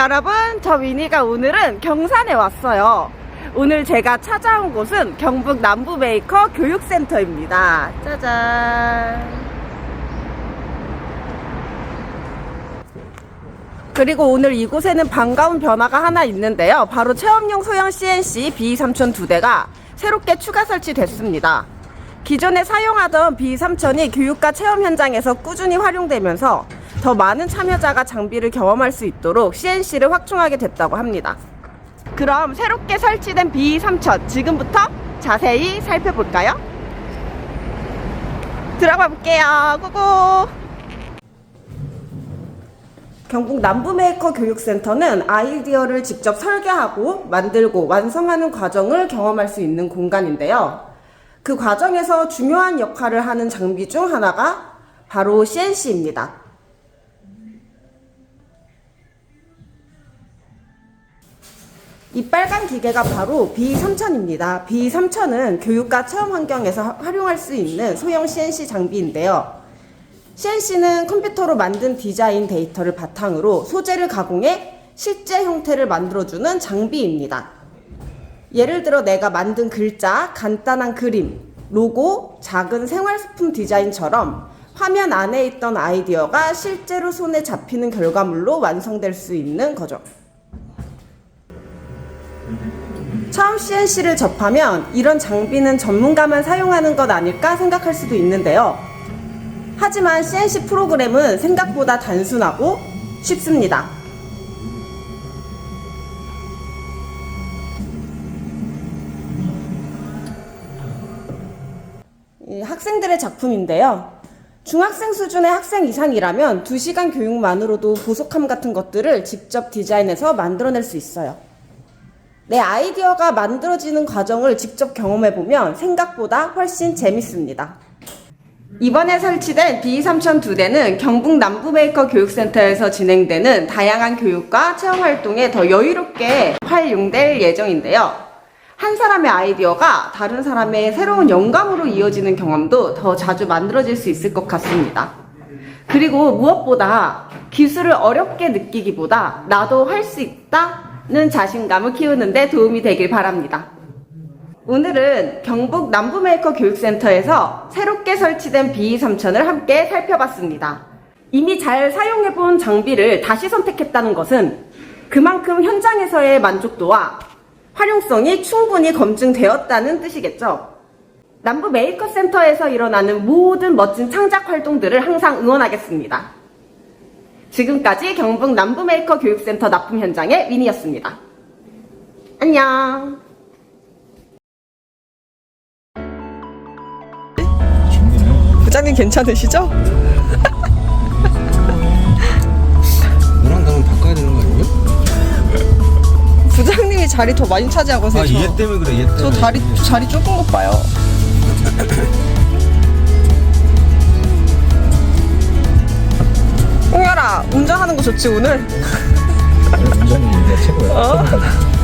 여러분, 저 미니가 오늘은 경산에 왔어요. 오늘 제가 찾아온 곳은 경북 남부 메이커 교육센터입니다. 짜잔. 그리고 오늘 이곳에는 반가운 변화가 하나 있는데요. 바로 체험용 소형 CNC BE3000 2대가 새롭게 추가 설치됐습니다. 기존에 사용하던 BE3000이 교육과 체험 현장에서 꾸준히 활용되면서 더 많은 참여자가 장비를 경험할 수 있도록 CNC를 확충하게 됐다고 합니다. 그럼 새롭게 설치된 BE3000 지금부터 자세히 살펴볼까요? 들어가 볼게요. 고고! 경북 남부메이커 교육센터는 아이디어를 직접 설계하고 만들고 완성하는 과정을 경험할 수 있는 공간인데요. 그 과정에서 중요한 역할을 하는 장비 중 하나가 바로 CNC입니다. 이 빨간 기계가 바로 BE3000입니다. BE3000은 교육과 체험 환경에서 활용할 수 있는 소형 CNC 장비인데요. CNC는 컴퓨터로 만든 디자인 데이터를 바탕으로 소재를 가공해 실제 형태를 만들어주는 장비입니다. 예를 들어 내가 만든 글자, 간단한 그림, 로고, 작은 생활소품 디자인처럼 화면 안에 있던 아이디어가 실제로 손에 잡히는 결과물로 완성될 수 있는 거죠. 처음 CNC를 접하면 이런 장비는 전문가만 사용하는 것 아닐까 생각할 수도 있는데요. 하지만 CNC 프로그램은 생각보다 단순하고 쉽습니다. 학생들의 작품인데요. 중학생 수준의 학생 이상이라면 2시간 교육만으로도 보석함 같은 것들을 직접 디자인해서 만들어낼 수 있어요. 내 아이디어가 만들어지는 과정을 직접 경험해보면 생각보다 훨씬 재밌습니다. 이번에 설치된 BE3000 2대는 경북 남부메이커 교육센터에서 진행되는 다양한 교육과 체험 활동에 더 여유롭게 활용될 예정인데요. 한 사람의 아이디어가 다른 사람의 새로운 영감으로 이어지는 경험도 더 자주 만들어질 수 있을 것 같습니다. 그리고 무엇보다 기술을 어렵게 느끼기보다 나도 할 수 있다는 자신감을 키우는 데 도움이 되길 바랍니다. 오늘은 경북 남부메이커 교육센터에서 새롭게 설치된 BE3000을 함께 살펴봤습니다. 이미 잘 사용해본 장비를 다시 선택했다는 것은 그만큼 현장에서의 만족도와 활용성이 충분히 검증되었다는 뜻이겠죠. 남부메이커 센터에서 일어나는 모든 멋진 창작 활동들을 항상 응원하겠습니다. 지금까지 경북 남부메이커 교육센터 납품 현장의 위니였습니다. 안녕. 부장님 괜찮으시죠? 너랑 나랑 바꿔야 되는 거 아니냐? 부장님이 자리 더 많이 차지하고 계세요. 얘 때문에 그래, 얘 때문에. 저 자리 좁은 것 봐요. 홍열아, 운전하는 거 좋지 오늘? 운전이 최고야.